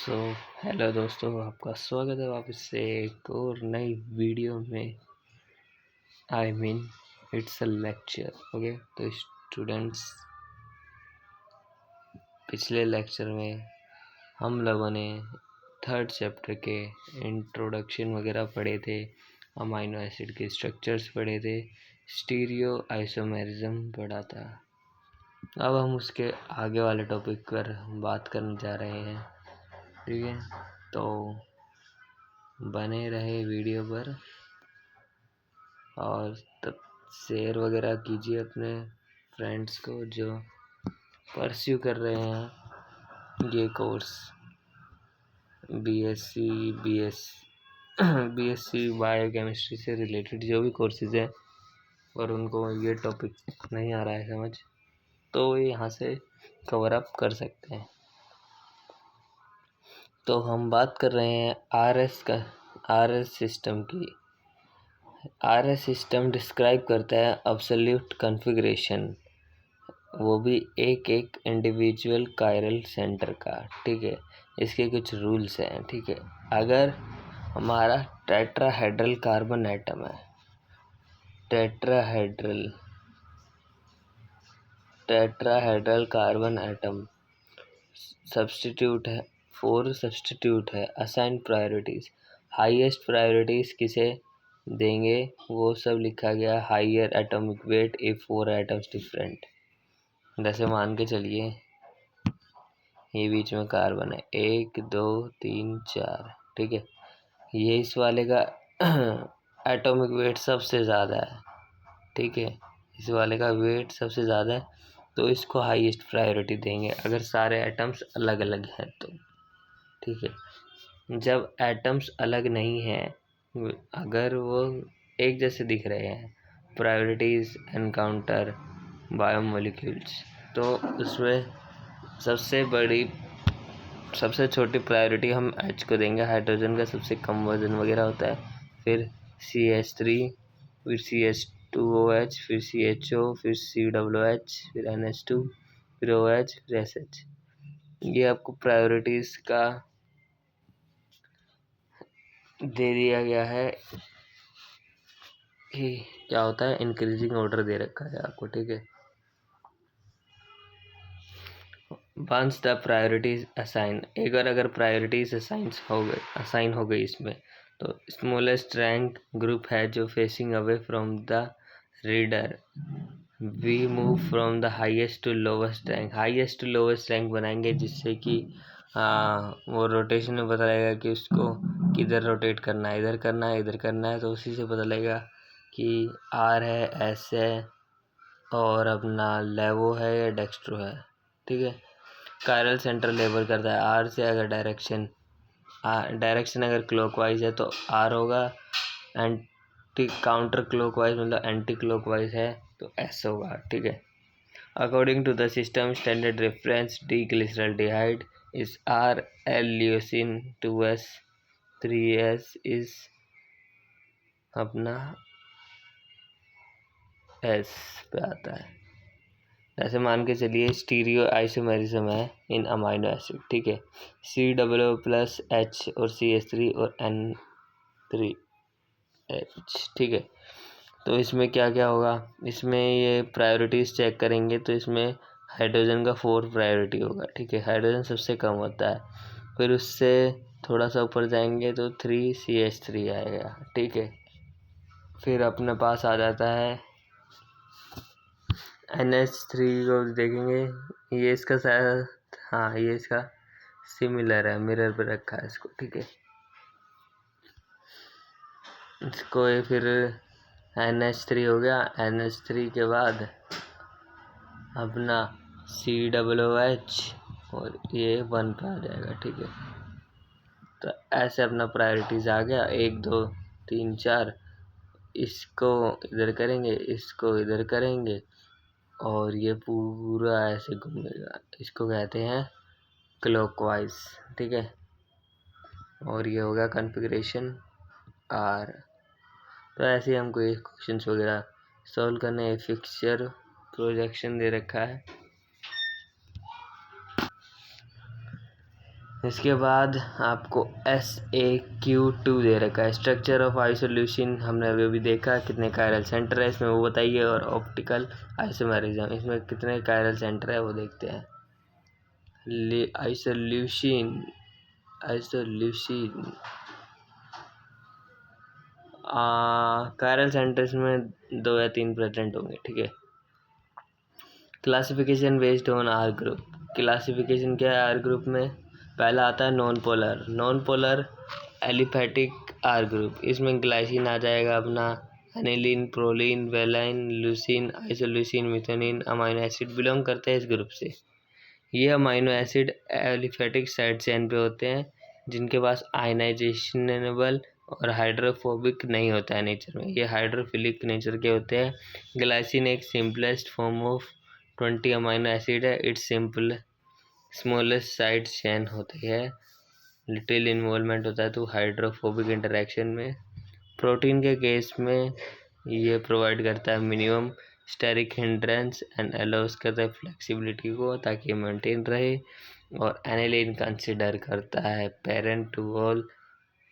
So hello दोस्तों, आपका स्वागत है वापस से एक और नई वीडियो में। It's a lecture. ओके, तो स्टूडेंट्स, पिछले लेक्चर में हम लोगों ने थर्ड चैप्टर के इंट्रोडक्शन वगैरह पढ़े थे, अमाइनो एसिड के स्ट्रक्चर्स पढ़े थे, स्टीरियो आइसोमेरिज्म पढ़ा था। अब हम उसके आगे वाले टॉपिक पर बात करने जा रहे हैं। ठीक है, तो बने रहे वीडियो पर और तब शेयर वगैरह कीजिए अपने फ्रेंड्स को जो परस्यू कर रहे हैं ये कोर्स, बीएससी बायोकेमिस्ट्री से रिलेटेड जो भी कोर्सेज हैं और उनको ये टॉपिक नहीं आ रहा है समझ, तो यहाँ से कवर अप कर सकते हैं। तो हम बात कर रहे हैं आरएस सिस्टम की। आरएस सिस्टम डिस्क्राइब करता है अब्सोल्यूट कॉन्फ़िगरेशन, वो भी एक एक इंडिविजुअल कायरल सेंटर का। ठीक है, इसके कुछ रूल्स हैं। ठीक है, अगर हमारा टेट्राहेड्रल कार्बन एटम है, टेट्राहेड्रल कार्बन एटम सब्स्टिट्यूट है असाइन प्रायोरिटीज। हाईएस्ट प्रायोरिटीज किसे देंगे वो सब लिखा गया। Higher atomic weight if 4 atoms different. जैसे मान के चलिए ये बीच में कार्बन है 1 2 3 4। ठीक है, ये इस वाले का एटॉमिक वेट सबसे ज़्यादा है। ठीक है, इस वाले का वेट सबसे ज़्यादा है तो इसको हाईएस्ट प्रायोरिटी देंगे अगर सारे एटम्स अलग अलग हैं तो। ठीक है, जब एटम्स अलग नहीं हैं, अगर वो एक जैसे दिख रहे हैं, प्रायोरिटीज एनकाउंटर बायोमोलिक्यूल्स, तो उसमें सबसे छोटी प्रायोरिटी हम H को देंगे। हाइड्रोजन का सबसे कम वजन वगैरह होता है, फिर CH3, फिर CH2OH, फिर CHO, फिर COOH, फिर NH2, फिर OH, फिर SH। ये आपको प्रायोरिटीज का दे दिया गया है कि क्या होता है, इंक्रीजिंग ऑर्डर दे रखा है आपको। ठीक है, वंस द प्रायोरिटीज असाइन, एक बार अगर प्रायोरिटीज असाइन हो गई इसमें, तो स्मॉलेस्ट रैंक ग्रुप है जो facing away from the reader, we move from the highest to lowest rank बनाएंगे, जिससे कि वो रोटेशन में पता लगेगा कि उसको किधर रोटेट करना है, इधर करना है, इधर करना है, तो उसी से पता लगेगा कि आर है, एस है और अपना लेवो है या डेक्स्ट्रो है। ठीक है, कायरल सेंटर लेबर करता है आर से। अगर डायरेक्शन अगर क्लॉकवाइज है तो आर होगा, एंटी काउंटर क्लॉकवाइज मतलब एंटी क्लॉकवाइज है तो एस होगा। ठीक है, according to the system standard reference D glyceraldehyde is R, L leucine 2s 3s is अपना एस पे आता है। ऐसे मान के चलिए स्टीरियो आइसोमेरिज्म है इन अमाइनो एसिड। ठीक है, COO+H और CH3 और N3H। ठीक है, तो इसमें क्या क्या होगा, इसमें ये प्रायोरिटीज चेक करेंगे तो इसमें हाइड्रोजन का 4 प्रायोरिटी होगा। ठीक है, हाइड्रोजन सबसे कम होता है, फिर उससे थोड़ा सा ऊपर जाएंगे तो 3CH3 आएगा। ठीक है, फिर अपने पास आ जाता है NH3 को देखेंगे, ये इसका शायद, हाँ ये इसका सिमिलर है, मिरर पे रखा है इसको। ठीक है, इसको ये फिर NH3 हो गया। NH3 के बाद अपना COOH और ये 1 पे आ जाएगा। ठीक है, तो ऐसे अपना प्रायोरिटीज आ गया 1 2 3 4। इसको इधर करेंगे, इसको इधर करेंगे और ये पूरा ऐसे घूमेगा, इसको कहते हैं क्लॉकवाइज। ठीक है, और ये होगा कॉन्फ़िगरेशन आर। तो ऐसे ही हमको ये क्वेश्चंस वगैरह सॉल्व करने हैं। फिक्सचर प्रोजेक्शन दे रखा है, इसके बाद आपको SAQ2 दे रखा है, स्ट्रक्चर ऑफ आइसोल्यूशन हमने अभी देखा, कितने कायरल सेंटर है इसमें वो बताइए, और ऑप्टिकल आइसोमेरिज्म इसमें कितने कायरल सेंटर है वो देखते हैं। आइसोल्यूशन कायरल सेंटर्स में 2 या 3 प्रेजेंट होंगे, ठीक है। Classification based on R group, classification क्या है आर ग्रुप में? पहला आता है non polar aliphatic R group, इसमें ग्लाइसिन आ जाएगा अपना, alanine, proline, valine, leucine, isoleucine, methionine amino acid belong करते हैं इस ग्रुप से। ये amino acid aliphatic side chain पे होते हैं जिनके पास आयनाइजेशनेबल और हाइड्रोफोबिक नहीं होता है नेचर में, ये हाइड्रोफिलिक नेचर के होते हैं। ग्लाइसिन एक simplest form of 20 amino acid है, it's simple smallest side chain होती है, लिटिल इन्वॉल्वमेंट होता है तो हाइड्रोफोबिक इंटरेक्शन में। प्रोटीन के केस में ये प्रोवाइड करता है minimum steric hindrance and allows करता है फ्लेक्सिबिलिटी को ताकि ये मेंटेन रहे। और एनिलीन कंसिडर करता है parent to all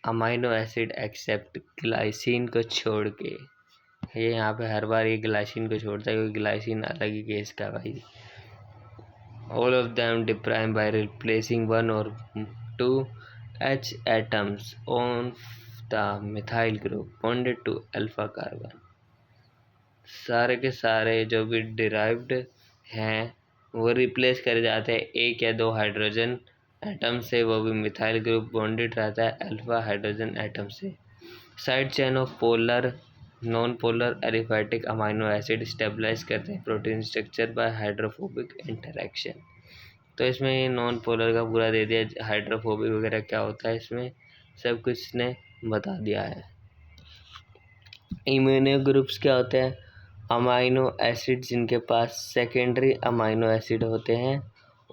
amino acid except glycine को छोड़ के। ये यहाँ पे हर बार ये ग्लाइसिन को छोड़ता है क्योंकि ग्लाइसिन अलग ही केस का भाई। All of them deprime by replacing 1 or 2 H atoms on the methyl group bonded to alpha carbon। सारे के सारे जो भी डिराइव्ड हैं वो रिप्लेस करे जाते हैं 1 या 2 हाइड्रोजन एटम से, वो भी मिथाइल ग्रुप बॉन्डेड रहता है अल्फा हाइड्रोजन एटम से। Side chain of polar non polar aliphatic amino acid stabilize करते हैं protein structure by hydrophobic interaction. तो इसमें ये नॉन पोलर का पूरा दे दिया, हाइड्रोफोबिक वगैरह क्या होता है इसमें सब कुछ इसने बता दिया है। इम्यूनो ग्रुप्स क्या होते हैं? अमाइनो एसिड जिनके पास सेकेंडरी अमाइनो एसिड होते हैं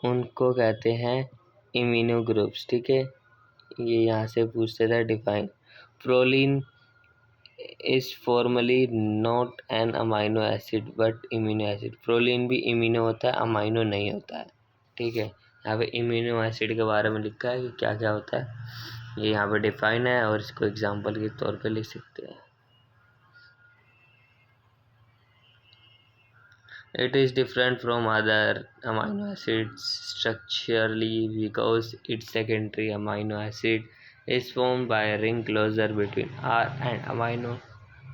उनको कहते हैं इम्यूनो ग्रुप्स, ठीक है। ये यहाँ से पूछते थे define. Proline is formally not an amino acid but immuno acid, proline भी इम्यूनो होता है, अमाइनो नहीं होता है, ठीक है। यहाँ पे इम्यूनो एसिड के बारे में लिखा है कि क्या क्या होता है, ये यहाँ पे डिफाइन है और इसको एग्जांपल के तौर पे लिख सकते हैं। It is different from other amino acids structurally because its secondary amino acid is formed by a ring closure between R and amino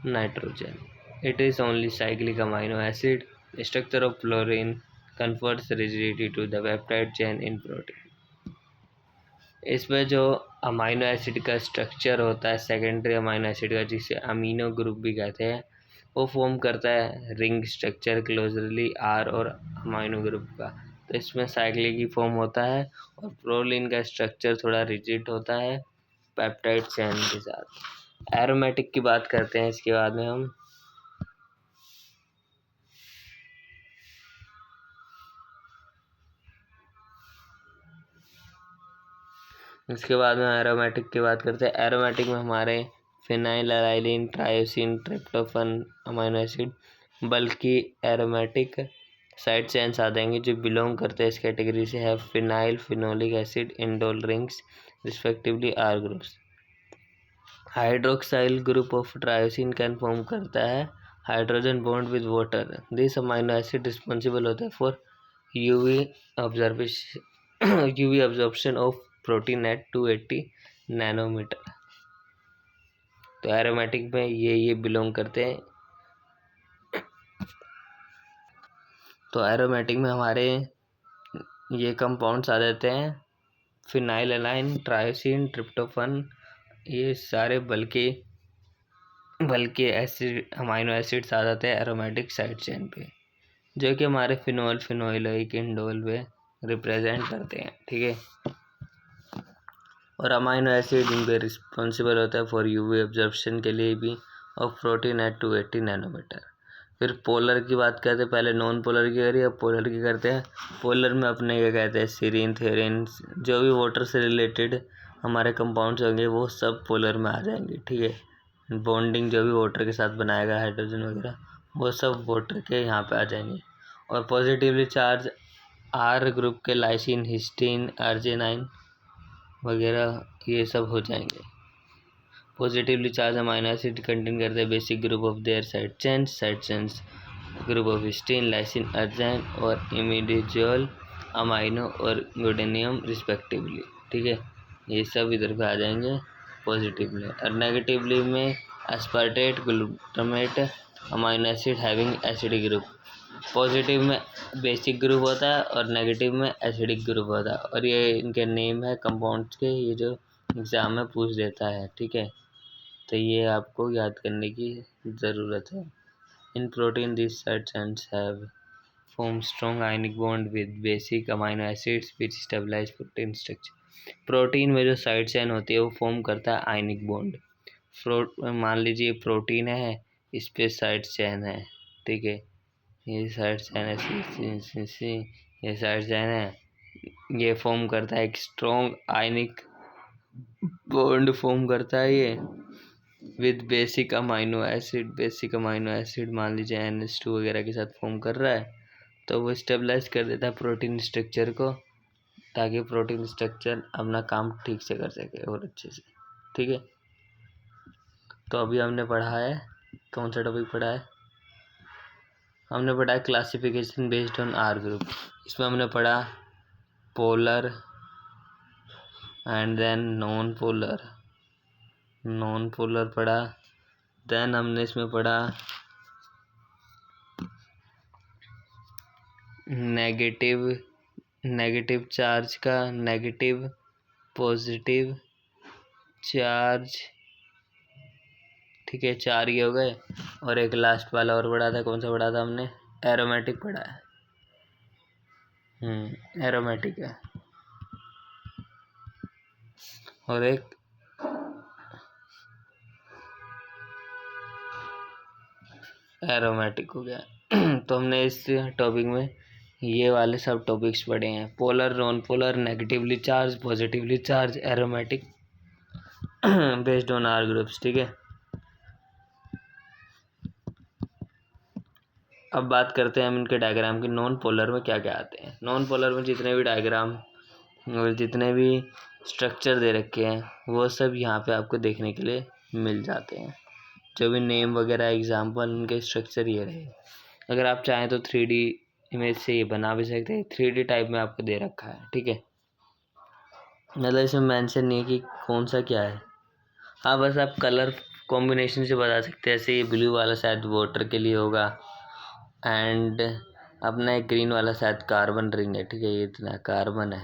nitrogen. It is only cyclic amino acid. The structure of fluorine confers rigidity to the peptide chain in protein. इसमें जो amino acid का structure होता है secondary amino acid का, जिसे amino group भी कहते हैं, वो फॉर्म करता है रिंग स्ट्रक्चर क्लोजरली आर और अमाइनो ग्रुप का। तो इसमें साइक्लिक ही फॉर्म होता है और प्रोलीन का स्ट्रक्चर थोड़ा रिजिड होता है पेप्टाइड चेन के साथ। एरोमेटिक की बात करते हैं इसके बाद में हम। इसके बाद में एरोमेटिक की बात करते हैं। एरोमेटिक में हमारे phenylalanine, tyrosine, tryptophan amino acid बल्कि एरोमेटिक साइड चेन्स आ जाएंगे जो बिलोंग करते हैं इस कैटेगरी से है phenyl, phenolic acid, indole rings respectively R groups. Hydroxyl group of tyrosine can form करता है hydrogen bond with water. This amino acid responsible होता है for UV absorption of protein at 280 nanometre. तो एरोमेटिक में ये belong करते हैं। तो एरोमेटिक में हमारे ये कंपाउंड्स आ जाते हैं फिनाइलएलाइन, ट्रायोसिन, ट्रिप्टोफन, ये सारे बल्कि एसिड अमाइनो एसिड्स आ जाते हैं एरोमेटिक साइड चेन पे, जो कि हमारे फिनोल, फिनोइलोइक, इंडोल पे रिप्रेजेंट करते हैं, ठीक है। और अमाइनो एसिड इनके रिस्पॉन्सिबल होता है फॉर यूवी एब्जॉर्प्शन के लिए भी ऑफ प्रोटीन एट 280 नैनोमीटर। फिर पोलर की बात करते हैं, पहले नॉन पोलर की करिए, अब पोलर की करते हैं। पोलर में अपने क्या कहते हैं सीरीन, थेरिन, जो भी वाटर से रिलेटेड हमारे कंपाउंड्स होंगे वो सब पोलर में आ जाएंगे, ठीक है। बॉन्डिंग जो भी वाटर के साथ बनाएगा हाइड्रोजन वगैरह वो सब वाटर के यहाँ पे आ जाएंगे। और पॉजिटिवली चार्ज आर ग्रुप के लाइसिन, हिस्टीन, आर्जिनाइन वगैरह ये सब हो जाएंगे। Positively charge amino acid contain करते हैं basic group of their side chains group of histidine, lysine, arginine और इमिडिजुअल अमाइनो और ग्लूटानियम रिस्पेक्टिवली। ठीक है, ये सब इधर पे आ जाएंगे पॉजिटिवली। और नेगेटिवली में aspartate, glutamate, amino acid having acidic group. Positive में बेसिक ग्रुप होता है और नेगेटिव में एसिडिक ग्रुप होता है, और ये इनके नेम है कंपाउंड्स के, ये जो एग्ज़ाम में पूछ देता है। ठीक है, तो ये आपको याद करने की ज़रूरत है। इन protein this side chains have form strong ionic bond with basic amino acids which stabilize protein structure। Protein में जो साइड चेन होती है वो फॉर्म करता है आयनिक बॉन्ड। मान लीजिए प्रोटीन है, इस पे साइड चेन है। ठीक है, ये साइड चेन है, ये साइड चेन है, ये फॉर्म करता है एक स्ट्रॉन्ग आयनिक बॉन्ड फॉर्म करता है ये with basic amino acid. Basic amino acid मान लीजिए NH2 वगैरह के साथ फॉर्म कर रहा है, तो वो स्टेबलाइज कर देता है प्रोटीन स्ट्रक्चर को, ताकि प्रोटीन स्ट्रक्चर अपना काम ठीक से कर सके और अच्छे से। ठीक है, तो अभी हमने पढ़ा है, कौन सा टॉपिक पढ़ा है? हमने पढ़ा है classification based on R group. इसमें हमने पढ़ा polar and then non polar पढ़ा। देन हमने इसमें पढ़ा नेगेटिव चार्ज का, नेगेटिव पॉजिटिव चार्ज। ठीक है, 4 ये हो गए, और एक लास्ट वाला और पढ़ा था, कौन सा पढ़ा था हमने? एरोमेटिक पढ़ा है। एरोमेटिक है, और एक एरोमेटिक हो गया। तो हमने इस टॉपिक में ये वाले सब टॉपिक्स पढ़े हैं, polar, non polar, negatively charge, positively charge, aromatic based on R groups. ठीक है, अब बात करते हैं हम इनके डायग्राम की। नॉन पोलर में क्या क्या आते हैं? नॉन पोलर में जितने भी डायग्राम और जितने भी स्ट्रक्चर दे रखे हैं वो सब यहाँ पे आपको देखने के लिए मिल जाते हैं। जो भी नेम वगैरह एग्जाम्पल, उनके स्ट्रक्चर ये रहे। अगर आप चाहें तो 3D इमेज से ये बना भी सकते हैं, 3D टाइप में आपको दे रखा है। ठीक है, मतलब इसमें मेंशन नहीं है कि कौन सा क्या है। हाँ, बस आप कलर कॉम्बिनेशन से बता सकते हैं। ऐसे ये ब्लू वाला शायद वाटर के लिए होगा, एंड अपना एक ग्रीन वाला शायद कार्बन रिंग है। ठीक है, ये इतना कार्बन है,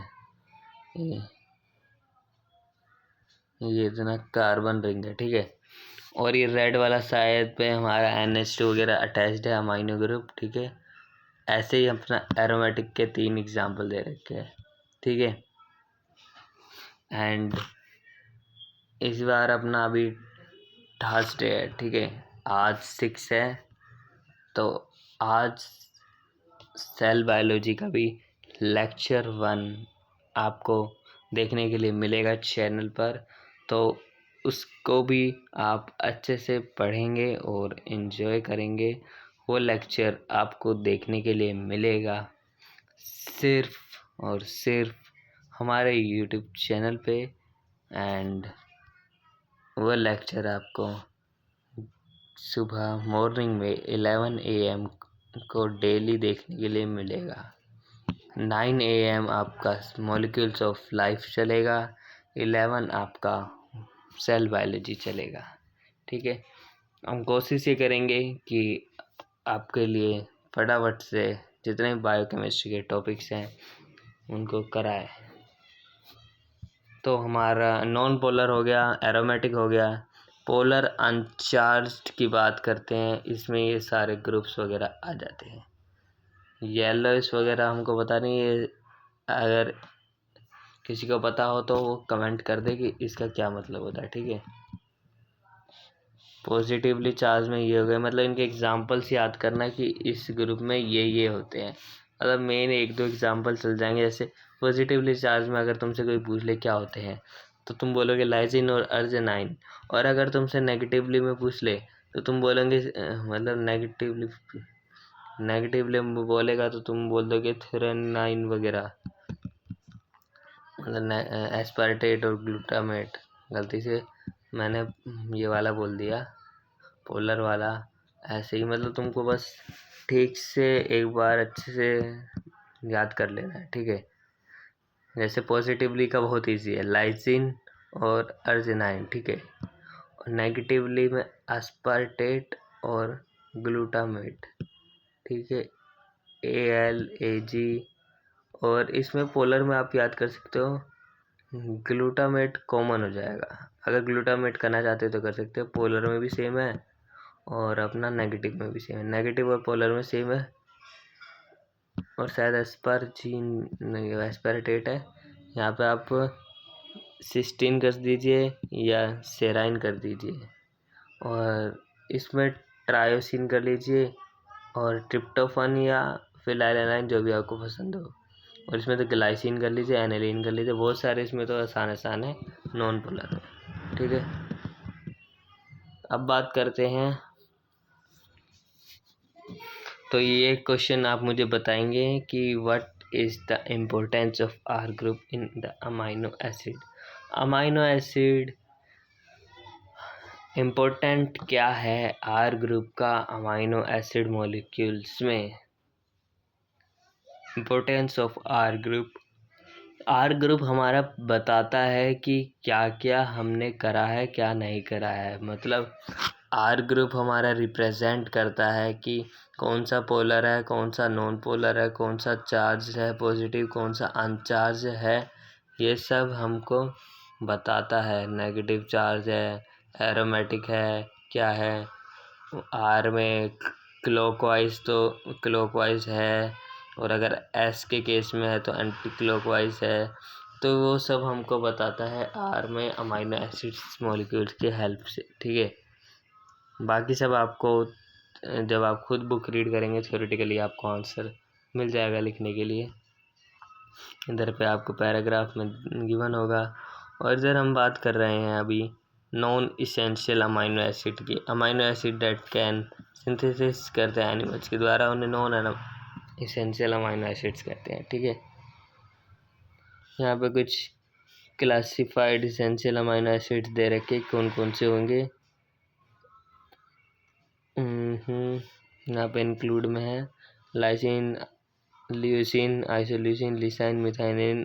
ये इतना कार्बन रिंग है। ठीक है, और ये रेड वाला शायद पे हमारा NH2 वगैरह अटैच्ड है, अमाइनो ग्रुप। ठीक है, ऐसे ही अपना एरोमेटिक के 3 एग्जाम्पल दे रखे हैं। ठीक है, एंड इस बार अपना अभी थर्सडे है। ठीक है, आज 6 है, तो आज सेल बायोलॉजी का भी लेक्चर 1 आपको देखने के लिए मिलेगा चैनल पर, तो उसको भी आप अच्छे से पढ़ेंगे और इन्जॉय करेंगे। वो लेक्चर आपको देखने के लिए मिलेगा सिर्फ और सिर्फ हमारे YouTube चैनल पे, एंड वो लेक्चर आपको सुबह मॉर्निंग में 11 AM को डेली देखने के लिए मिलेगा। 9 AM आपका मॉलिक्यूल्स ऑफ लाइफ चलेगा, 11 आपका सेल बायोलॉजी चलेगा। ठीक है, हम कोशिश ये करेंगे कि आपके लिए फटाफट से जितने बायोकेमिस्ट्री के टॉपिक्स हैं उनको कराए। तो हमारा नॉन पोलर हो गया, एरोमेटिक हो गया। पोलर अनचार्ज्ड की बात करते हैं, इसमें ये सारे ग्रुप्स वगैरह आ जाते हैं। येलोइश वगैरह हमको पता नहीं है, अगर किसी को पता हो तो वो कमेंट कर दे कि इसका क्या मतलब होता है। ठीक है, पॉजिटिवली चार्ज में ये हो गए, मतलब इनके एग्जांपल्स याद करना कि इस ग्रुप में ये होते हैं। मतलब मेन 1-2 एग्जांपल चल जाएंगे। जैसे पॉजिटिवली चार्ज में अगर तुमसे कोई पूछ ले क्या होते हैं, तो तुम बोलोगे लाइसिन और अर्जिनाइन। और अगर तुमसे नेगेटिवली में पूछ ले तो तुम बोलोगे मतलब नेगेटिवली बोलेगा तो तुम बोल दोगे थ्रेनाइन वगैरह। मतलब एस्पार्टेट और ग्लूटामेट, गलती से मैंने ये वाला बोल दिया, पोलर वाला। ऐसे ही मतलब तुमको बस ठीक से एक बार अच्छे से याद कर लेना है, ठीक है। जैसे पॉजिटिवली का बहुत इजी है, लाइसिन और अर्जिनाइन, ठीक है। और नेगेटिवली में एस्पार्टेट और ग्लूटामेट, ठीक है, ALAG। और इसमें पोलर में आप याद कर सकते हो, ग्लूटामेट कॉमन हो जाएगा। अगर ग्लूटामेट करना चाहते हो तो कर सकते हो, पोलर में भी सेम है और अपना नेगेटिव में भी सेम है, नेगेटिव और पोलर में सेम है। और शायद एस्पार्जीन नहीं, एस्पार्टेट है। यहाँ पे आप सिस्टीन कर दीजिए या सेराइन कर दीजिए, और इसमें ट्रायोसिन कर लीजिए, और ट्रिप्टोफान या फिनाइललाइन जो भी आपको पसंद हो। और इसमें तो ग्लाइसिन कर लीजिए, एनिलीन कर लीजिए, बहुत सारे इसमें तो आसान है नॉन पोलर में, ठीक है। अब बात करते हैं, तो ये क्वेश्चन आप मुझे बताएंगे कि what is the importance of R group in the amino acid. Amino acid important क्या है आर ग्रुप का अमाइनो एसिड मॉलिक्यूल्स में। Importance of R group, R group हमारा बताता है कि क्या क्या हमने करा है, क्या नहीं करा है। मतलब आर ग्रुप हमारा रिप्रेजेंट करता है कि कौन सा पोलर है, कौन सा नॉन पोलर है, कौन सा चार्ज है पॉजिटिव, कौन सा अनचार्ज है, ये सब हमको बताता है। नेगेटिव चार्ज है, एरोमेटिक है, क्या है। आर में क्लॉकवाइज तो क्लॉकवाइज है, और अगर एस के केस में है तो एंटी क्लॉकवाइज है। तो वो सब हमको बताता है आर में अमाइनो एसिड्स मॉलिक्यूल्स की हेल्प से, ठीक है। बाकी सब आपको जब आप खुद बुक रीड करेंगे थ्योरेटिकली आपको आंसर मिल जाएगा लिखने के लिए। इधर पे आपको पैराग्राफ में गिवन होगा। और इधर हम बात कर रहे हैं अभी नॉन इसेंशियल अमाइनो एसिड की। Amino acid date can synthesis करते हैं एनिमल्स के द्वारा, उन्हें नॉन इसेंशियल अमाइनो एसिड्स कहते हैं, ठीक है। यहाँ पे कुछ क्लासिफाइड इसेंशियल अमाइनो एसिड्स दे रखे, कौन कौन से होंगे। यहाँ पे इंक्लूड में है lysine, leucine, isoleucine, lysine, methionine,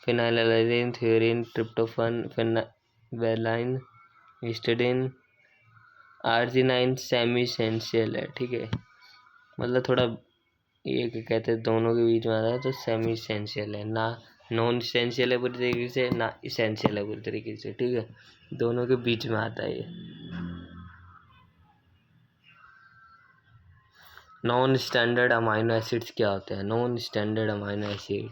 phenylalanine, threonine, tryptophan, valine, histidine, arginine semi essential है, ठीक है। मतलब थोड़ा ये क्या कहते हैं, दोनों के बीच में आता है, तो सेमी इसेंशियल है, ना नॉन इसेंशियल है पूरी तरीके से, ना इसेंशियल है पूरी तरीके से, ठीक है। दोनों के बीच में आता है ये। नॉन स्टैंडर्ड अमाइनो एसिड्स क्या होते हैं। नॉन स्टैंडर्ड अमाइनो एसिड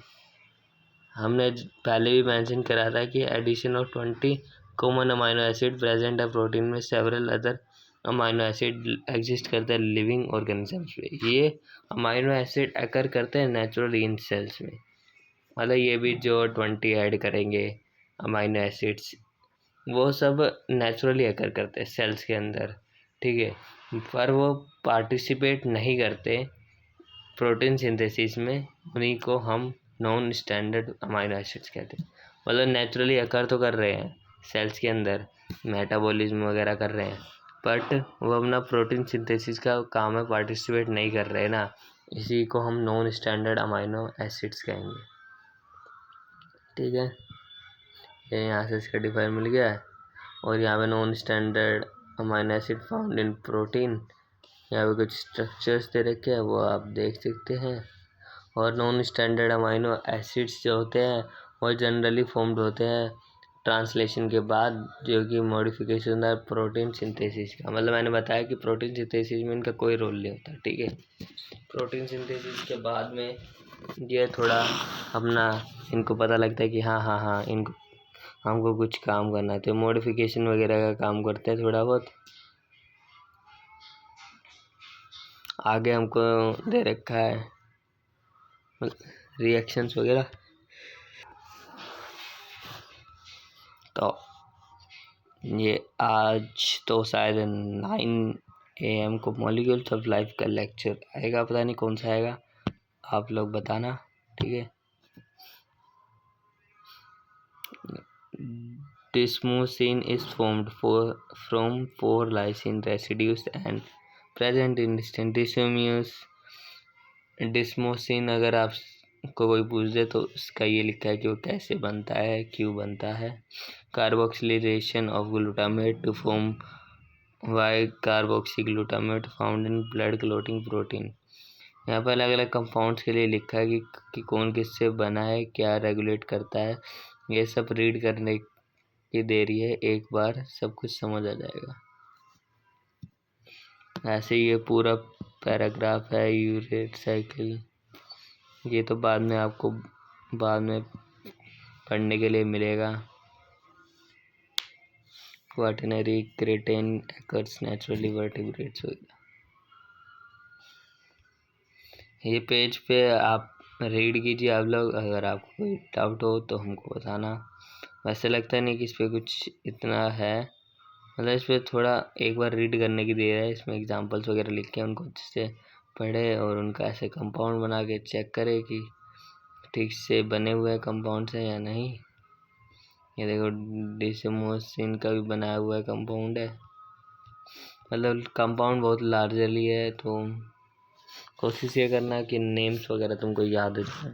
हमने पहले भी मेंशन करा था कि addition of 20 common amino acid present है प्रोटीन में, several other amino acid exist करते हैं लिविंग ऑर्गेनिजम्स में। ये अमाइनो एसिड अकर करते हैं नेचुरली इन सेल्स में। मतलब ये भी जो 20 ऐड करेंगे अमाइनो एसिड्स, वो सब नेचुरली अकर करते हैं सेल्स के अंदर, ठीक है। पर वो पार्टिसिपेट नहीं करते प्रोटीन सिंथेसिस में, उन्हीं को हम नॉन स्टैंडर्ड अमाइनो एसिड्स कहते हैं। मतलब नेचुरली अकर तो कर रहे हैं सेल्स के अंदर, मेटाबॉलिज्म वगैरह कर रहे हैं, बट वो अपना प्रोटीन सिंथेसिस का काम है पार्टिसिपेट नहीं कर रहे ना, इसी को हम नॉन स्टैंडर्ड अमाइनो एसिड्स कहेंगे, ठीक है। ये यहाँ से इसका डिफाइन मिल गया है। और यहाँ पे non standard amino acid found in protein, यहाँ पे कुछ स्ट्रक्चर्स दे रखे हैं वो आप देख सकते हैं। और नॉन स्टैंडर्ड अमाइनो एसिड्स जो होते हैं वो जनरली फॉर्म्ड होते हैं ट्रांसलेशन के बाद, जो कि मॉडिफिकेशन है प्रोटीन सिंथेसिस का। मतलब मैंने बताया कि प्रोटीन सिंथेसिस में इनका कोई रोल नहीं होता, ठीक है। प्रोटीन सिंथेसिस के बाद में ये थोड़ा अपना इनको पता लगता है कि हाँ हाँ हाँ इनको हमको कुछ काम करना है, तो मॉडिफिकेशन वगैरह का काम करते हैं थोड़ा बहुत। आगे हमको दे रखा है रिएक्शंस वगैरह, तो ये आज तो शायद 9 AM को मॉलिक्यूल्स ऑफ लाइफ का लेक्चर आएगा, पता नहीं कौन सा आएगा, आप लोग बताना, ठीक है। Desmosine is formed from 4 lysine residues and present in distinct tissues. डिस्मोसिन अगर आपको कोई पूछ दे तो उसका ये लिखा है कि वो कैसे बनता है, क्यों बनता है। Carboxylation of glutamate to form Y carboxy glutamate found in blood clotting protein. यहाँ पर अलग अलग कंपाउंड्स के लिए लिखा है कि कौन किससे बना है, क्या रेगुलेट करता है। ये सब रीड करने की देरी है, एक बार सब कुछ समझ आ जाएगा। ऐसे ये पूरा पैराग्राफ है यूरेट साइकिल। ये तो बाद में आपको पढ़ने के लिए मिलेगा। क्वाटरनरी क्रेटेन एकर्स नेचुरली वर्टिब्रेट्स वगैरह। ये पेज पे आप रीड कीजिए आप लोग, अगर आपको कोई डाउट हो तो हमको बताना। वैसे लगता नहीं कि इस पर कुछ इतना है, मतलब इस पर थोड़ा एक बार रीड करने की देर है। इसमें एग्जांपल्स वगैरह लिख के उनको अच्छे से पढ़े और उनका ऐसे कंपाउंड बना के चेक करे कि ठीक से बने हुए कंपाउंड है या नहीं। ये देखो डिसमोसिन का भी बनाया हुआ कंपाउंड है, मतलब कंपाउंड बहुत लार्जली है। तो कोशिश ये करना कि नेम्स वगैरह तुमको याद हो जाए।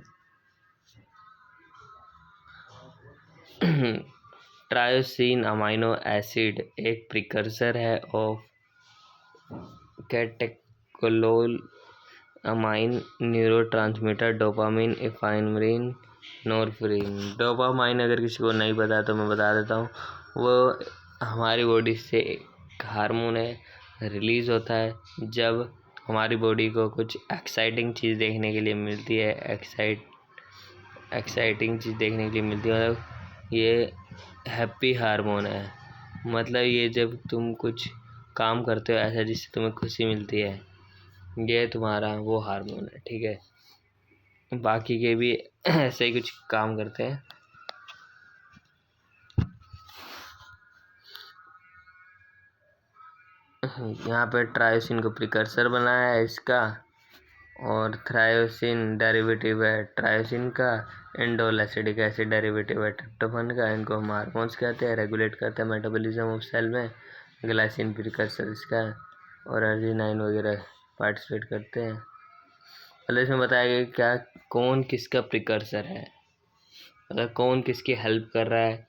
ट्रायोसिन अमाइनो एसिड एक प्रिकर्सर है of catechol amine neurotransmitter dopamine epinephrine norepinephrine. Dopamine अगर किसी को नहीं पता तो मैं बता देता हूँ। वो हमारी बॉडी से एक हार्मोन है, रिलीज़ होता है जब हमारी बॉडी को कुछ एक्साइटिंग चीज़ देखने के लिए मिलती है। एक्साइटिंग चीज़ देखने के लिए मिलती है, मतलब ये हैप्पी हार्मोन है। मतलब ये जब तुम कुछ काम करते हो ऐसा जिससे तुम्हें खुशी मिलती है, ये तुम्हारा वो हार्मोन है। ठीक है, बाकी के भी ऐसे ही कुछ काम करते हैं। यहाँ पे ट्रायोसिन को प्रिकर्सर बनाया है इसका, और थ्रायोसिन डेरिवेटिव है ट्रायोसिन का, इंडोल एसिडिक एसिड डेरिवेटिव है ट्रिप्टोफन का। इनको हम हार्मोन्स कहते हैं, रेगुलेट करते हैं मेटाबॉलिज्म ऑफ सेल में। ग्लाइसिन प्रिकर्सर इसका है, और अर्जिनाइन वगैरह पार्टिसिपेट करते हैं। पहले इसमें बताया गया क्या कौन किसका प्रिकर्सर है, मतलब कौन किसकी हेल्प कर रहा है,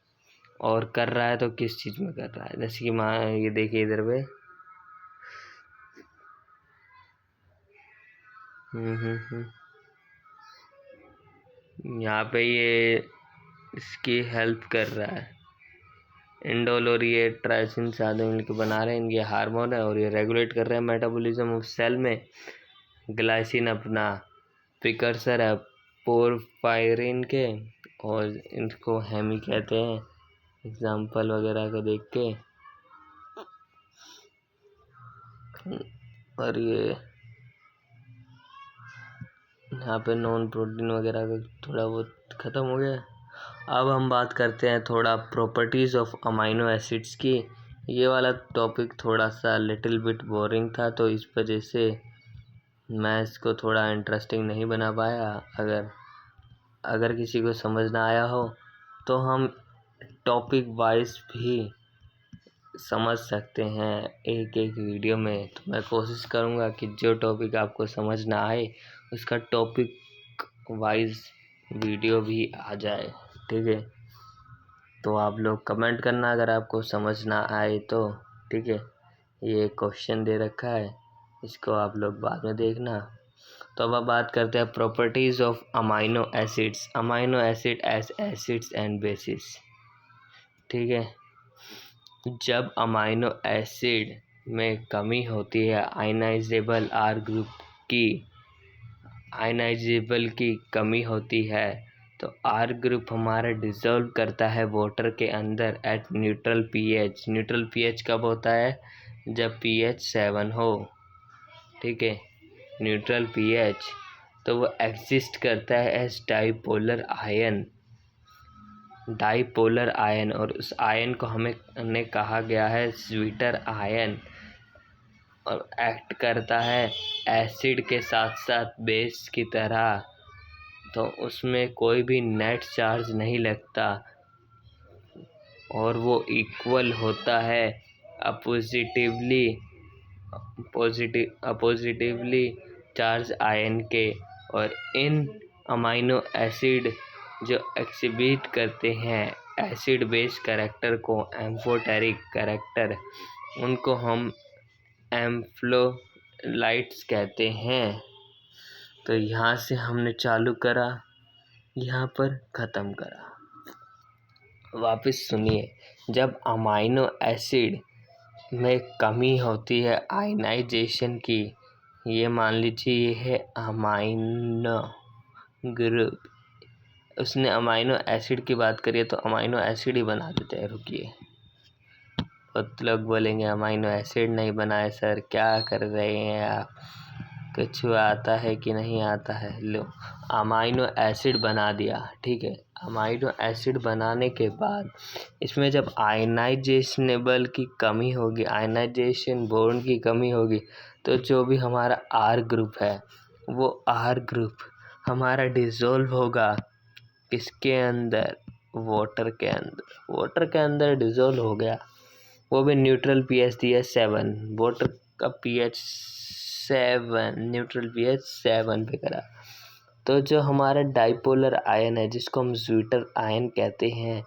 और कर रहा है तो किस चीज़ में कर रहा है। जैसे कि माँ ये देखिए इधर पे यहाँ पे ये इसकी हेल्प कर रहा है। इंडोल और ये ट्राइसिन साधन मिलकर बना रहे हैं, इनके हार्मोन है और ये रेगुलेट कर रहे हैं मेटाबॉलिज्म ऑफ सेल में। ग्लाइसिन अपना प्रिकर्सर है पोरफायरिन के, और इनको हेमी कहते हैं एग्जाम्पल वगैरह को देख के। और ये यहाँ पे नॉन प्रोटीन वगैरह का थोड़ा बहुत ख़त्म हो गया। अब हम बात करते हैं थोड़ा प्रॉपर्टीज़ ऑफ अमाइनो एसिड्स की। ये वाला टॉपिक थोड़ा सा लिटिल बिट बोरिंग था, तो इस वजह से मैं इसको थोड़ा इंटरेस्टिंग नहीं बना पाया। अगर किसी को समझ ना आया हो तो हम टॉपिक वाइज भी समझ सकते हैं एक एक वीडियो में। तो मैं कोशिश करूँगा कि जो टॉपिक आपको समझ ना आए उसका टॉपिक वाइज वीडियो भी आ जाए। ठीक है, तो आप लोग कमेंट करना अगर आपको समझ ना आए तो। ठीक है, ये क्वेश्चन दे रखा है, इसको आप लोग बाद में देखना। तो अब बात करते हैं properties of amino acids. Amino acid as acids and basis. ठीक है, जब अमाइनो एसिड में कमी होती है आयनाइजेबल आर ग्रुप की आयनाइजेबल की कमी होती है तो आर ग्रुप हमारा डिसॉल्व करता है वाटर के अंदर at neutral pH. Neutral pH कब होता है? जब पीएच 7 हो। ठीक है, न्यूट्रल पीएच, तो वो एग्जिस्ट करता है एज डाईपोलर आयन, और उस आयन को हमने कहा गया है स्वीटर आयन, और एक्ट करता है एसिड के साथ साथ बेस की तरह। तो उसमें कोई भी नेट चार्ज नहीं लगता, और वो इक्वल होता है अपोजिटिवली चार्ज आयन के। और इन अमीनो एसिड जो एक्सिबिट करते हैं एसिड बेस कैरेक्टर को, एम्फोटेरिक कैरेक्टर, उनको हम एम्फ्लोलाइट्स कहते हैं। तो यहाँ से हमने चालू करा, यहाँ पर ख़त्म करा। वापस सुनिए, जब अमाइनो एसिड में कमी होती है आयनाइजेशन की, ये मान लीजिए ये है अमाइनो ग्रुप, उसने अमाइनो एसिड की बात करिए तो अमाइनो एसिड ही बना देते हैं। रुकिए, बहुत लोग बोलेंगे अमाइनो एसिड नहीं बनाए सर, क्या कर रहे हैं आप, कुछ आता है कि नहीं आता है। लो, अमाइनो एसिड बना दिया, ठीक है। अमाइनो एसिड बनाने के बाद इसमें जब आयनाइजेशनेबल की कमी होगी, आयनाइजेशन बॉन्ड की कमी होगी, तो जो भी हमारा आर ग्रुप है वो आर ग्रुप हमारा डिसॉल्व होगा किसके अंदर, वाटर के अंदर। वाटर के अंदर डिसॉल्व हो गया, वो भी न्यूट्रल पीएच दिया 7, वाटर का पीएच 7, न्यूट्रल पीएच 7 पे करा। तो जो हमारा डाइपोलर आयन है जिसको हम ज्विटर आयन कहते हैं,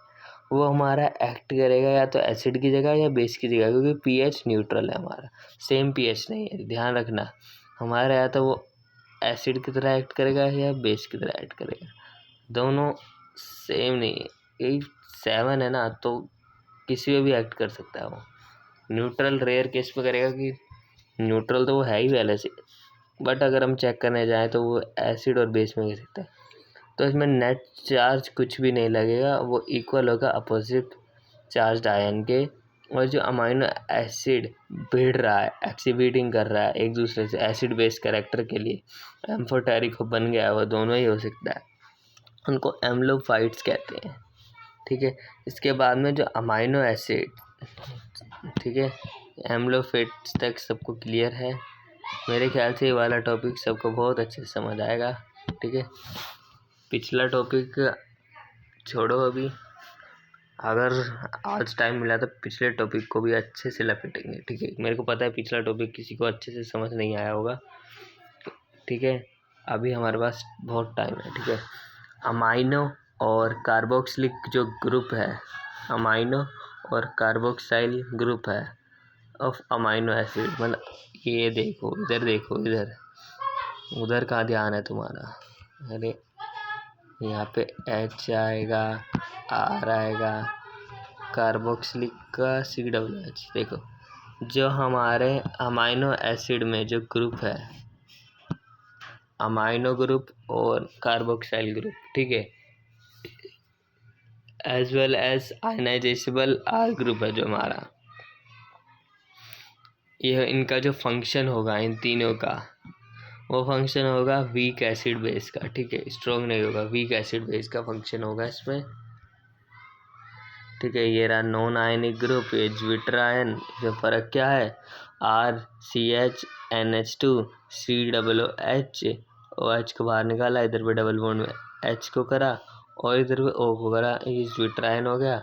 वो हमारा एक्ट करेगा या तो एसिड की जगह या बेस की जगह, क्योंकि पीएच न्यूट्रल है हमारा, सेम पीएच नहीं है, ध्यान रखना। हमारा या तो वो एसिड की तरह एक्ट करेगा या बेस की तरह एक्ट करेगा, दोनों सेम नहीं है। यही 7 है ना, तो किसी में भी एक्ट कर सकता है वो। न्यूट्रल रेयर केस में करेगा कि न्यूट्रल तो वो है ही पहले से, बट अगर हम चेक करने जाएँ तो वो एसिड और बेस में कर सकता है। तो इसमें नेट चार्ज कुछ भी नहीं लगेगा, वो इक्वल होगा अपोजिट चार्ज आयन के। और जो अमाइनो एसिड भिड़ रहा है, एक्सिबिटिंग कर रहा है एक दूसरे से एसिड बेस कैरेक्टर के लिए, एम्फोटेरिक बन गया है, वो दोनों ही हो सकता है, उनको एम्लोफाइट्स कहते हैं, ठीक है। इसके बाद में जो अमाइनो एसिड, ठीक है, एम्लोफाइट्स तक सबको क्लियर है। मेरे ख्याल से ये वाला टॉपिक सबको बहुत अच्छे से समझ आएगा, ठीक है। पिछला टॉपिक छोड़ो अभी, अगर आज टाइम मिला तो पिछले टॉपिक को भी अच्छे से लपेटेंगे, ठीक है। मेरे को पता है पिछला टॉपिक किसी को अच्छे से समझ नहीं आया होगा, ठीक है। अभी हमारे पास बहुत टाइम है, ठीक है। अमाइनो और कार्बोक्सिलिक जो ग्रुप है, अमाइनो और कार्बोक्साइल ग्रुप है ऑफ अमाइनो एसिड, मतलब ये देखो, इधर देखो, इधर, उधर कहाँ ध्यान है तुम्हारा। अरे यहाँ पे H आएगा, R आएगा, कार्बोक्सिलिक का COH। देखो, जो हमारे अमाइनो एसिड में जो ग्रुप है, अमाइनो ग्रुप और कार्बोक्साइल ग्रुप, ठीक है, as well as ionizable R group है जो हमारा, यह इनका जो फंक्शन होगा इन तीनों का, वो फंक्शन होगा वीक एसिड बेस का, ठीक है। स्ट्रॉन्ग नहीं होगा, वीक एसिड बेस का फंक्शन होगा इसमें, ठीक है। ये रहा नॉन आयनिक ग्रुप, ये ज्विटर आयन। इसमें फ़र्क क्या है, RCH NH2 COOH, OH को बाहर निकाला, इधर पे डबल बॉन्ड में H को करा और इधर पे O को करा, ये ज्विटर आयन हो गया।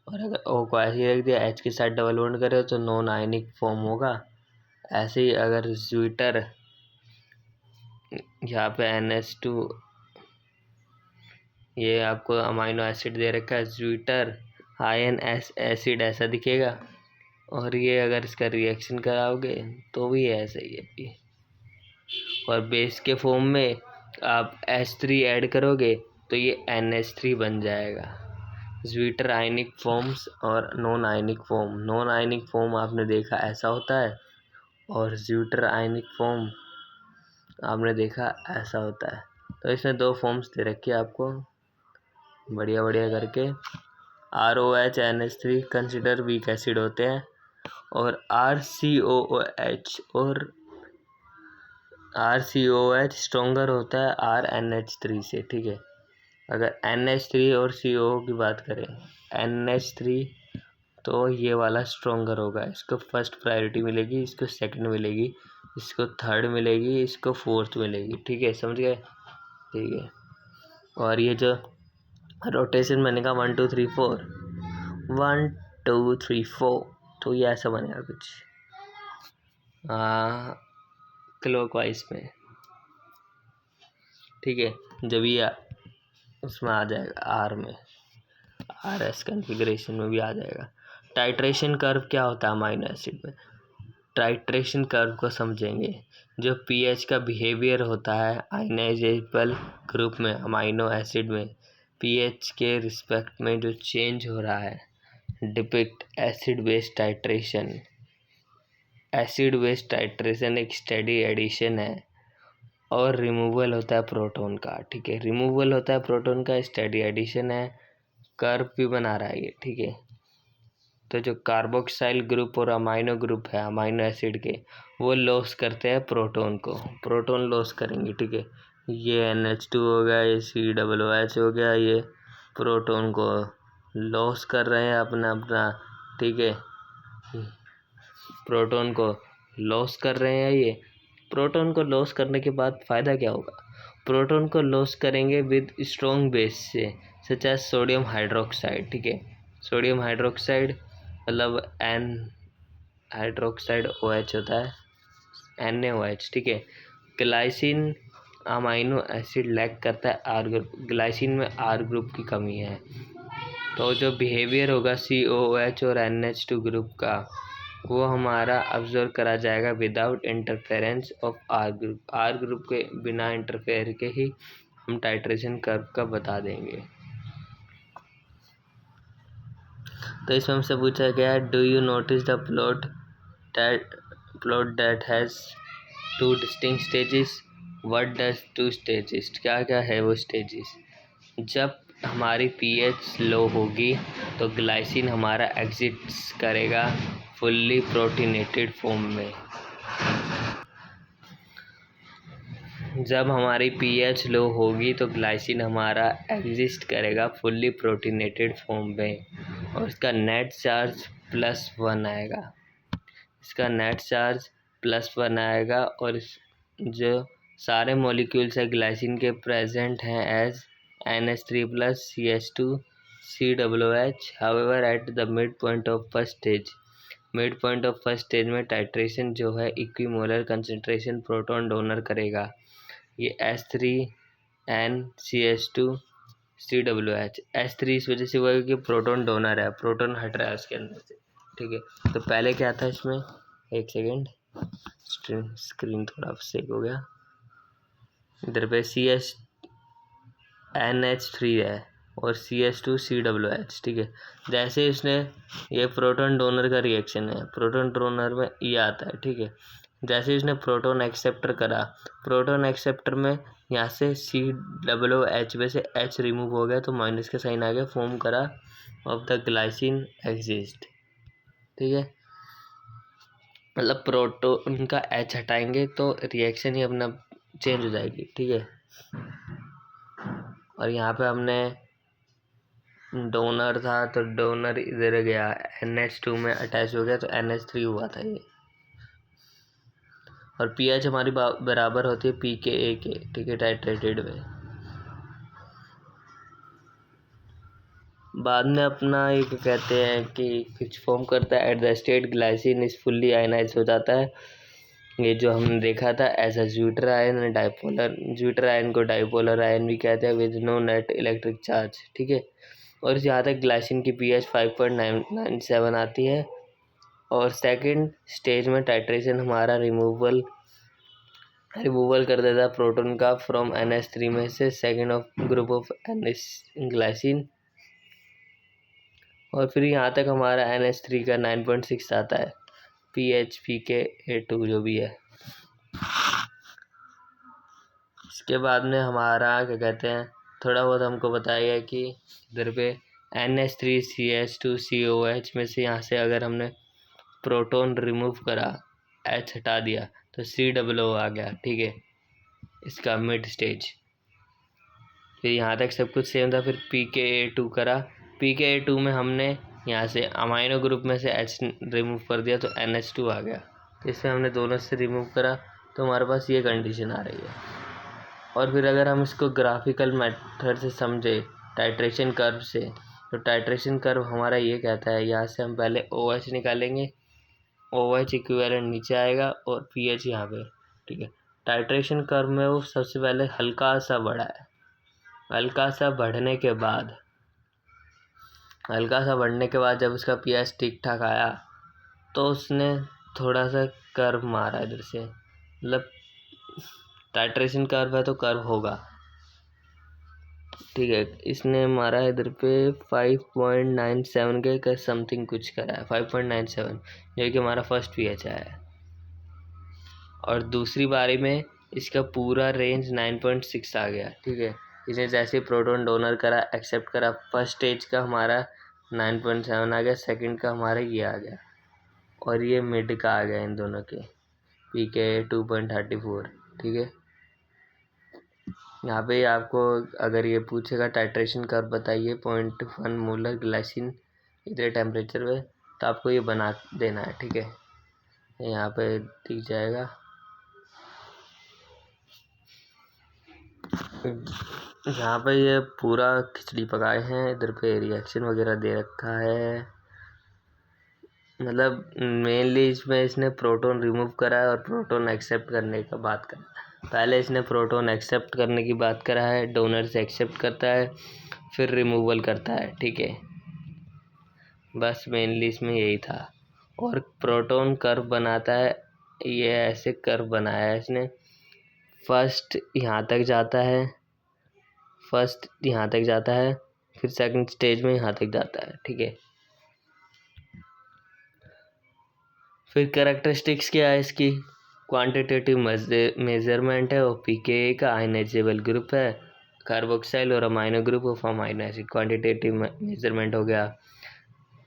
और अगर O को ऐसे ही रख दिया, H के साथ डबल बॉन्ड करे तो नॉन आयनिक फॉर्म होगा। ऐसे ही अगर ज्विटर, यहाँ पे NH2, ये आपको अमाइनो एसिड दे रखा है, ज्विटर आयन एसिड ऐसा दिखेगा, और ये अगर इसका रिएक्शन कराओगे तो भी ऐसा ही है। और बेस के फॉर्म में आप H3 ऐड करोगे तो ये NH3 बन जाएगा। ज्विटर आयनिक फॉर्म्स और non ionic form, non ionic form आपने देखा ऐसा होता है, और ज्विटर आयनिक फॉर्म आपने देखा ऐसा होता है। तो इसमें 2 फॉर्म्स दे रखी है आपको, बढ़िया बढ़िया करके। ROH NH3 consider weak acid होते हैं, और RCOOH और RCOH स्ट्रोंगर होता है RNH3 से, ठीक है। अगर NH3 और CO की बात करें, NH3 तो ये वाला स्ट्रोंगर होगा, इसको फर्स्ट प्रायोरिटी मिलेगी, इसको सेकंड मिलेगी, इसको थर्ड मिलेगी, इसको फोर्थ मिलेगी, ठीक है, समझ गए, ठीक है। और ये जो रोटेशन मैंने कहा 1 2 3 4, 1 2 3 4, तो ये ऐसा बनेगा कुछ क्लॉकवाइज में, ठीक है। जब ये उसमें आ जाएगा आर में, आर एस कन्फिग्रेशन में भी आ जाएगा। टाइट्रेशन कर्व क्या होता है अमाइनो एसिड में? टाइट्रेशन कर्व को समझेंगे। जो पीएच का बिहेवियर होता है आयनाइजेबल ग्रुप में, अमाइनो एसिड में पीएच के रिस्पेक्ट में जो चेंज हो रहा है, depict acid base titration. Acid base titration एक स्टेडी एडिशन है और रिमूवल होता है प्रोटॉन का, ठीक है। रिमूवल होता है प्रोटॉन का, स्टेडी एडिशन है, कर्व भी बना रहा है ये, ठीक है। तो जो कार्बोक्साइल ग्रुप और अमाइनो ग्रुप है अमाइनो एसिड के, वो लॉस करते हैं प्रोटॉन को, प्रोटॉन लॉस करेंगे, ठीक है। ये NH2 हो गया, ये COOH हो गया, ये प्रोटॉन को लॉस कर रहे हैं अपना अपना, ठीक है। प्रोटॉन को लॉस कर रहे हैं। ये प्रोटॉन को लॉस करने के बाद फ़ायदा क्या होगा? प्रोटॉन को लॉस करेंगे विद स्ट्रॉन्ग बेस से, सच एज सोडियम हाइड्रोक्साइड, ठीक है। सोडियम हाइड्रोक्साइड मतलब N हाइड्रोक्साइड OH होता है, NaOH, ठीक है। ग्लाइसिन अमाइनो एसिड लैक करता है R ग्रुप, ग्लाइसिन में R ग्रुप की कमी है, तो जो बिहेवियर होगा COOH और NH2 ग्रुप का, वो हमारा ऑब्जर्व करा जाएगा without interference of R group. R group के बिना इंटरफेयर के ही हम टाइट्रेशन कर्व का बता देंगे। तो इसमें हमसे पूछा गया है, do you notice the plot that has 2 distinct stages, what does 2 stages, क्या क्या है वो स्टेजेस? जब हमारी pH लो होगी तो ग्लाइसिन हमारा एग्जिट करेगा फुल्ली प्रोटीनेटेड फॉर्म में। जब हमारी pH लो होगी तो ग्लाइसिन हमारा एग्जिस्ट करेगा फुल्ली प्रोटीनेटेड फॉर्म में, और इसका नेट चार्ज +1 आएगा, इसका नेट चार्ज +1 आएगा। और जो सारे मॉलिक्यूल्स है ग्लाइसिन के प्रेजेंट हैं as NH3+ CH2 COOH। However at the mid point of first stage, mid point of first stage में टाइट्रेशन जो है इक्विमोलर कंसंट्रेशन प्रोटॉन डोनर करेगा, ये H3NCH2 COOH। H3 इस वजह से हुआ क्योंकि प्रोटॉन डोनर है, प्रोटॉन हट रहा है उसके अंदर से, ठीक है। तो पहले क्या था इसमें, एक सेकेंड, स्क्रीन थोड़ा सेक हो गया, इधर पे NH3 है और CH2 COOH, ठीक है। जैसे इसने, ये प्रोटॉन डोनर का रिएक्शन है, प्रोटॉन डोनर में ये आता है, ठीक है। जैसे इसने प्रोटॉन एक्सेप्टर करा, प्रोटॉन एक्सेप्टर में यहाँ से COOH में से H रिमूव हो गया तो माइनस का साइन आ गया, फॉर्म करा ऑफ द ग्लाइसिन एग्जिस्ट, ठीक है। मतलब प्रोटॉन का H हटाएंगे तो रिएक्शन ही अपना चेंज हो जाएगी, ठीक है। और यहाँ पे हमने डोनर था तो डोनर इधर गया, NH2 में अटैच हो गया तो NH3 हुआ था ये। और pH हमारी बराबर होती है pKa के, ठीक है, टाइट्रेटेड में। बाद में अपना ये कहते हैं कि कुछ फॉर्म करता है at the state glycine is fully ionize हो जाता है। ये जो हमने देखा था as a zwitter ion dipolar, zwitter ion को डाइपोलर आयन भी कहते हैं with no net electric charge, ठीक है। और यहाँ तक ग्लाइसिन की pH 5.97 आती है। और सेकंड स्टेज में टाइट्रेशन हमारा रिमूवल कर देता है प्रोटॉन का फ्रॉम NH3 में से, second of group of NH glycine. और फिर यहाँ तक हमारा NH3 का 9.6 आता है, pH pKa2 जो भी है। इसके बाद में हमारा क्या कहते हैं, थोड़ा बहुत हमको बताया गया कि इधर पे NH3CH2COOH में से यहाँ से अगर हमने प्रोटॉन रिमूव करा, H हटा दिया तो COO आ गया, ठीक है, इसका मिड स्टेज। फिर यहाँ तक सब कुछ सेम था। फिर pKa2 करा, pKa2 में हमने यहाँ से अमाइनो ग्रुप में से H रिमूव कर दिया तो NH2 आ गया। तो इसमें हमने दोनों से रिमूव करा तो हमारे पास ये कंडीशन आ रही है। और फिर अगर हम इसको ग्राफिकल मेथड से समझे टाइट्रेशन कर्व से, तो टाइट्रेशन कर्व हमारा ये कहता है, यहाँ से हम पहले OH निकालेंगे, OH इक्विवेलेंट नीचे आएगा और pH यहाँ पे, ठीक है। टाइट्रेशन कर्व में वो सबसे पहले हल्का सा बढ़ा है, हल्का सा बढ़ने के बाद जब उसका pH ठीक ठाक आया तो उसने थोड़ा सा कर्व मारा इधर से, मतलब टाइट्रेशन कर्व है तो कर्व होगा, ठीक है। इसने मारा है इधर पे 5.97 के समथिंग कुछ करा है, 5.97 जो कि हमारा फर्स्ट pH है। और दूसरी बारी में इसका पूरा रेंज 9.6 आ गया, ठीक है। इसने जैसे प्रोटॉन डोनर करा, एक्सेप्ट करा, फर्स्ट स्टेज का हमारा 9.7 आ गया, सेकंड का हमारा ये आ गया, और ये मिड का आ गया इन दोनों के pK 2.34, ठीक है। यहाँ पे आपको अगर ये पूछेगा टाइट्रेशन कर्व बताइए 0.1 मोलर ग्लाइसिन इतने टेम्परेचर पे, तो आपको ये बना देना है, ठीक है। यहाँ पे दिख जाएगा, यहाँ पे ये पूरा खिचड़ी पकाए हैं, इधर पे रिएक्शन वगैरह दे रखा है, मतलब मेनली इसमें इसने प्रोटॉन रिमूव करा है और प्रोटॉन एक्सेप्ट करने का बात करा है। पहले इसने प्रोटॉन एक्सेप्ट करने की बात करा है, डोनर से एक्सेप्ट करता है, फिर रिमूवल करता है, ठीक है। बस मेनली इसमें यही था। और प्रोटॉन कर्व बनाता है, ये ऐसे कर्व बनाया है इसने, फर्स्ट यहाँ तक जाता है, फिर सेकंड स्टेज में यहाँ तक जाता है, ठीक है। फिर कैरेक्टरिस्टिक्स क्या है इसकी, क्वांटिटेटिव मेजरमेंट है, और pKa का आयनाइजेबल ग्रुप है, कार्बोक्साइल और amino group of amino acid. Quantitative measurement हो गया।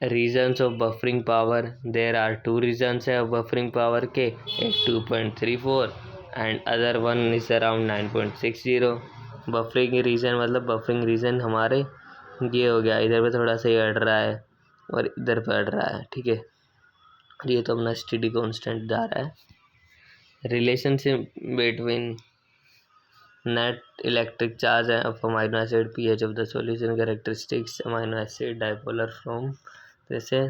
Regions of buffering power, there are 2 regions है बफरिंग पावर के, एक 2.34 and other one is around 9.60। Buffering region मतलब बफरिंग रीजन हमारे ये हो गया, इधर पे थोड़ा सा ये अड़ रहा है और इधर पे अड़ रहा है, ठीक है। ये तो अपना स्टेडी कांस्टेंट जा रहा है। Relationship between net electric charge of amino acid, pH of the solution, characteristics amino acid dipolar form, जैसे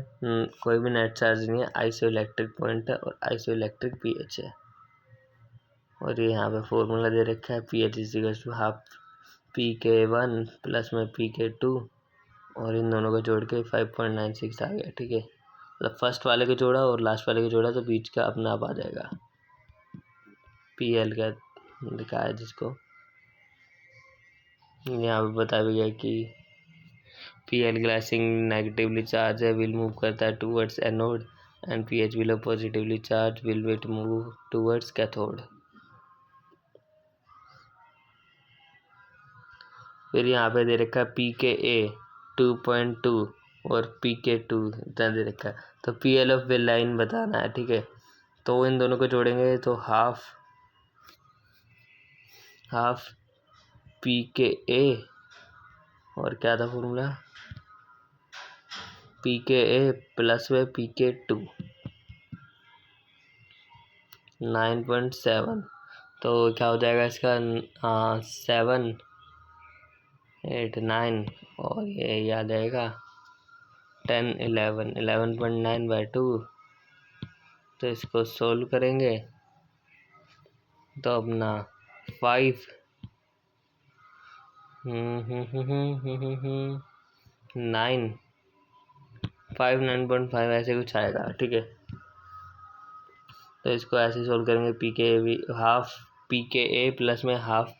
कोई भी नेट चार्ज नहीं है, आइसो इलेक्ट्रिक पॉइंट है और आइसो इलेक्ट्रिक pH है। और ये यहाँ पे फॉर्मूला दे रखा है, pH is equal to half pK1 plus में pK2, और इन दोनों को जोड़ के 5.96 आ गया, ठीक है। मतलब फर्स्ट वाले को जोड़ा और लास्ट वाले को जोड़ा तो बीच का अपने आप आ जाएगा। PL का लिखा है जिसको यहाँ पे बता भी गया कि PL ग्लासिंग नेगेटिवली चार्ज है, विल मूव करता है towards anode, and pH below positively charge will wait move towards cathode. फिर यहाँ पे दे रखा है pKa 2.2 और pK2 इतना दे रखा है, तो PL ऑफ विलाइन बताना है, ठीक है। तो इन दोनों को जोड़ेंगे तो हाफ pKa और क्या था फॉर्मूला, pKa प्लस में pK2 9.7, तो क्या हो जाएगा इसका 7 8 9, और ये याद आएगा 10 11.9/2। तो इसको सोल्व करेंगे तो अपना 5 9.5 ऐसे कुछ आएगा, ठीक है। तो इसको ऐसे सोल्व करेंगे, हाफ pKa प्लस में half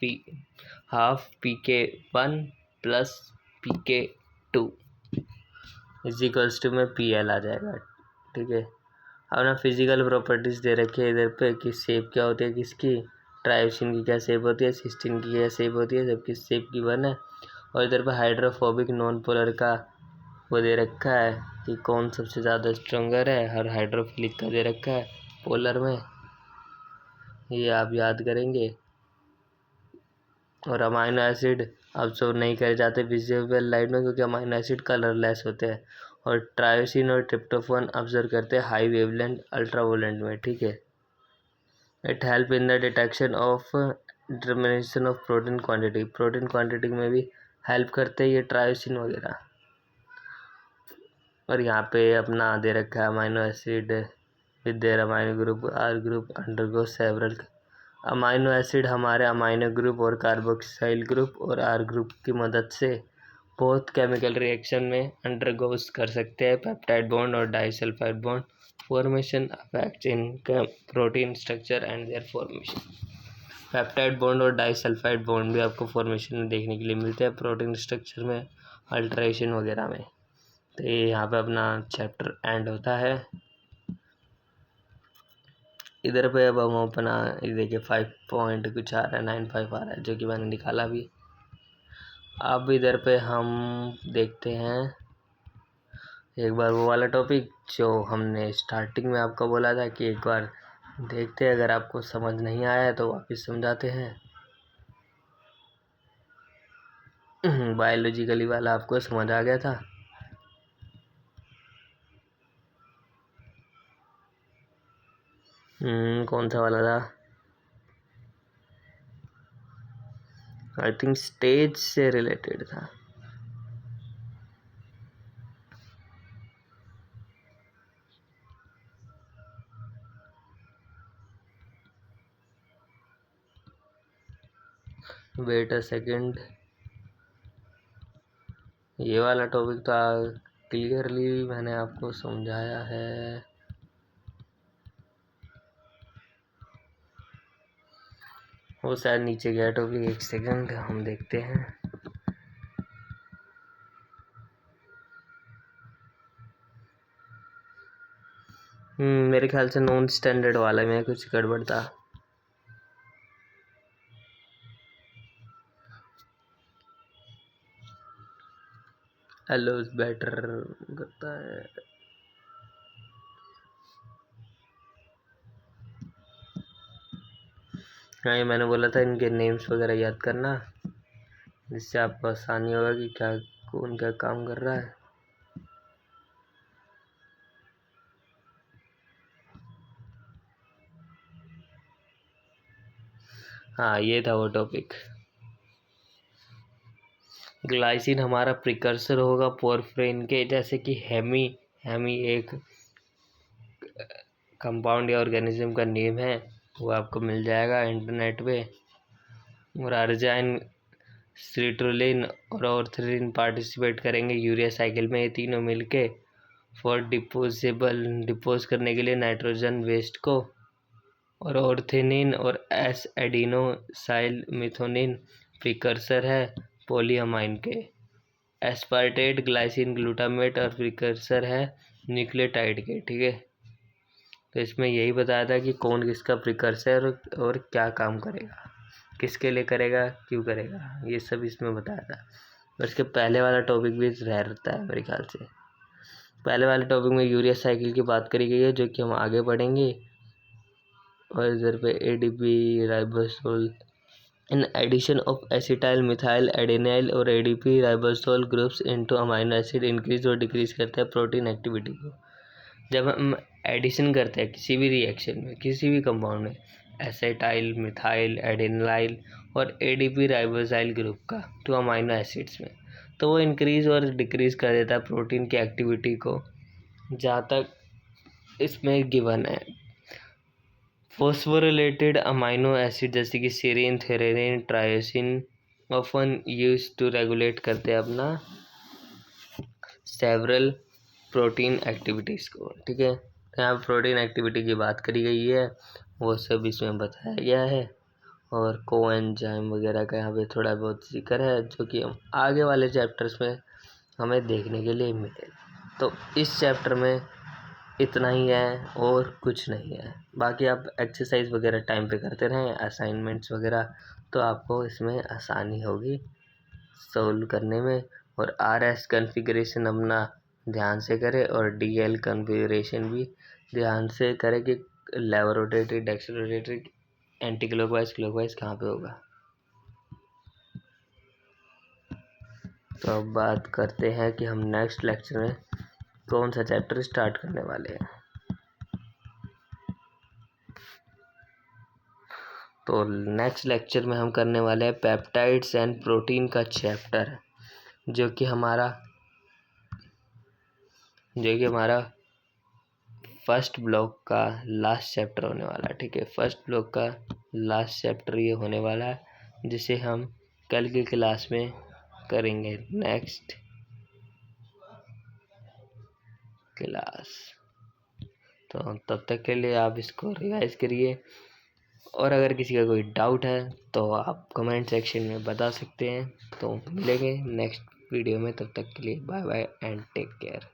pK1 plus pK2 is equals to में PL आ जाएगा, ठीक है। अब ना फिजिकल प्रॉपर्टीज दे रखी है इधर पे कि शेप क्या होती है किसकी, ट्रायोसिन की क्या शेप होती है, सिस्टीन की क्या शेप होती है, सबकी शेप की 1 है। और इधर पे हाइड्रोफोबिक नॉन पोलर का वो दे रखा है कि कौन सबसे ज़्यादा स्ट्रोंगर है, हर हाइड्रोफिलिक का दे रखा है पोलर में, ये आप याद करेंगे। और अमाइनो एसिड ऑब्जर्व नहीं करे जाते विजिबल लाइट में क्योंकि अमाइनो एसिड कलरलेस होते हैं, और ट्रायोसिन और ट्रिप्टोफैन ऑब्जर्व करते हैं हाई वेवलेंथ अल्ट्रावोलेंट में, ठीक है। It help in the detection of determination of protein quantity में भी हेल्प करते हैं ये ट्रायोसिन वगैरह। और यहाँ पे अपना दे रखा है amino acid with their amino group R group undergo several. Amino acid हमारे अमाइनो ग्रुप और कार्बोक्सिल ग्रुप और आर ग्रुप की मदद से बहुत केमिकल रिएक्शन में अंडरगोस कर सकते हैं पेप्टाइड बॉन्ड और disulphide bond formation affects in protein structure and there formation. Peptide bond और डाइसल्फाइड बॉन्ड भी आपको फॉर्मेशन में देखने के लिए मिलते हैं प्रोटीन स्ट्रक्चर में, अल्ट्रेशन वगैरह में। तो ये यहाँ पे अपना चैप्टर एंड होता है। इधर पे अब हम अपना देखिए 5 पॉइंट कुछ आ रहा है, 9.5 आ रहा है, जो कि मैंने निकाला भी। अब इधर पे हम देखते हैं एक बार वो वाला टॉपिक जो हमने स्टार्टिंग में आपको बोला था कि एक बार देखते हैं, अगर आपको समझ नहीं आया तो वापस समझाते हैं। बायोलॉजिकली वाला आपको समझ आ गया था। कौन सा वाला था? आई थिंक स्टेज से रिलेटेड था। वेट अ सेकेंड, ये वाला टॉपिक तो क्लियरली मैंने आपको समझाया है। वो शायद नीचे गया टॉपिक, एक सेकंड हम देखते हैं। मेरे ख्याल से नॉन स्टैंडर्ड वाला में कुछ गड़बड़ था। एलोस बेटर करता है। हाँ, ये मैंने बोला था इनके नेम्स वगैरह याद करना, जिससे आपको आसानी होगा कि क्या कौन क्या काम कर रहा है। हाँ, ये था वो टॉपिक। ग्लाइसिन हमारा प्रिकर्सर होगा पोरफ्रिन के, जैसे कि हेमी एक कंपाउंड या ऑर्गेनिज्म का नेम है, वो आपको मिल जाएगा इंटरनेट पे। और अर्जाइन, सिट्रुलिन और ऑर्थरिन पार्टिसिपेट करेंगे यूरिया साइकिल में, ये तीनों मिलके फॉर डिपोज करने के लिए नाइट्रोजन वेस्ट को। और ऑर्थेनिन और एस एडिनोसाइल मिथोनिन प्रिकर्सर है पॉलीअमाइन के। एस्पार्टेट ग्लाइसिन ग्लूटामेट और प्रिकर्सर है न्यूक्लियोटाइड के। ठीक है, तो इसमें यही बताया था कि कौन किसका प्रिकर्सर और क्या काम करेगा, किसके लिए करेगा, क्यों करेगा, ये सब इसमें बताया था। और इसके पहले वाला टॉपिक भी रहता है मेरे ख्याल से। पहले वाले टॉपिक में यूरिया साइकिल की बात करी गई है, जो कि हम आगे पढ़ेंगे। और इधर पे ADP ribosyl in addition of acetyl methyl adenyl और ADP ribosyl groups into amino acid increase और डिक्रीज करता है प्रोटीन एक्टिविटी को। जब हम एडिशन करते हैं किसी भी रिएक्शन में, किसी भी कंपाउंड में, एसिटाइल मिथाइल एडेनाइल और एडीपी राइबोसाइल ग्रुप का टू अमाइनो एसिड्स में, तो वो इंक्रीज और डिक्रीज कर देता है प्रोटीन की एक्टिविटी को, जहाँ तक इसमें गिवन है। फॉस्फोरिलेटेड अमाइनो एसिड जैसे कि serine, threonine, tyrosine often use to regulate करते हैं अपना सेवरल प्रोटीन एक्टिविटीज़ को। ठीक है, यहाँ प्रोटीन एक्टिविटी की बात करी गई है, वो सब इसमें बताया गया है। और कोएंजाइम वगैरह का यहाँ पे थोड़ा बहुत जिक्र है, जो कि हम आगे वाले चैप्टर्स में हमें देखने के लिए मिलेगा। तो इस चैप्टर में इतना ही है और कुछ नहीं है। बाकी आप एक्सरसाइज वगैरह टाइम पे करते रहें, असाइनमेंट्स वगैरह, तो आपको इसमें आसानी होगी सोल्व करने में। और RS कॉन्फ़िगरेशन अपना ध्यान से करें और DL कॉन्फ़िगरेशन भी ध्यान से करें कि levorotatory, dextrorotatory, anticlockwise, clockwise कहाँ पे होगा। तो अब बात करते हैं कि हम नेक्स्ट लेक्चर में कौन सा चैप्टर स्टार्ट करने वाले हैं। तो नेक्स्ट लेक्चर में हम करने वाले हैं पेप्टाइड्स एंड प्रोटीन का चैप्टर, जो कि हमारा जो कि हमारा फर्स्ट ब्लॉक का लास्ट चैप्टर होने वाला है। ठीक है, फर्स्ट ब्लॉक का लास्ट चैप्टर ये होने वाला है, जिसे हम कल की क्लास में करेंगे, नेक्स्ट क्लास। तो तब तक के लिए आप इसको रिवाइज करिए, और अगर किसी का कोई डाउट है तो आप कमेंट सेक्शन में बता सकते हैं। तो मिलेंगे नेक्स्ट वीडियो में, तब तक के लिए bye bye and take care.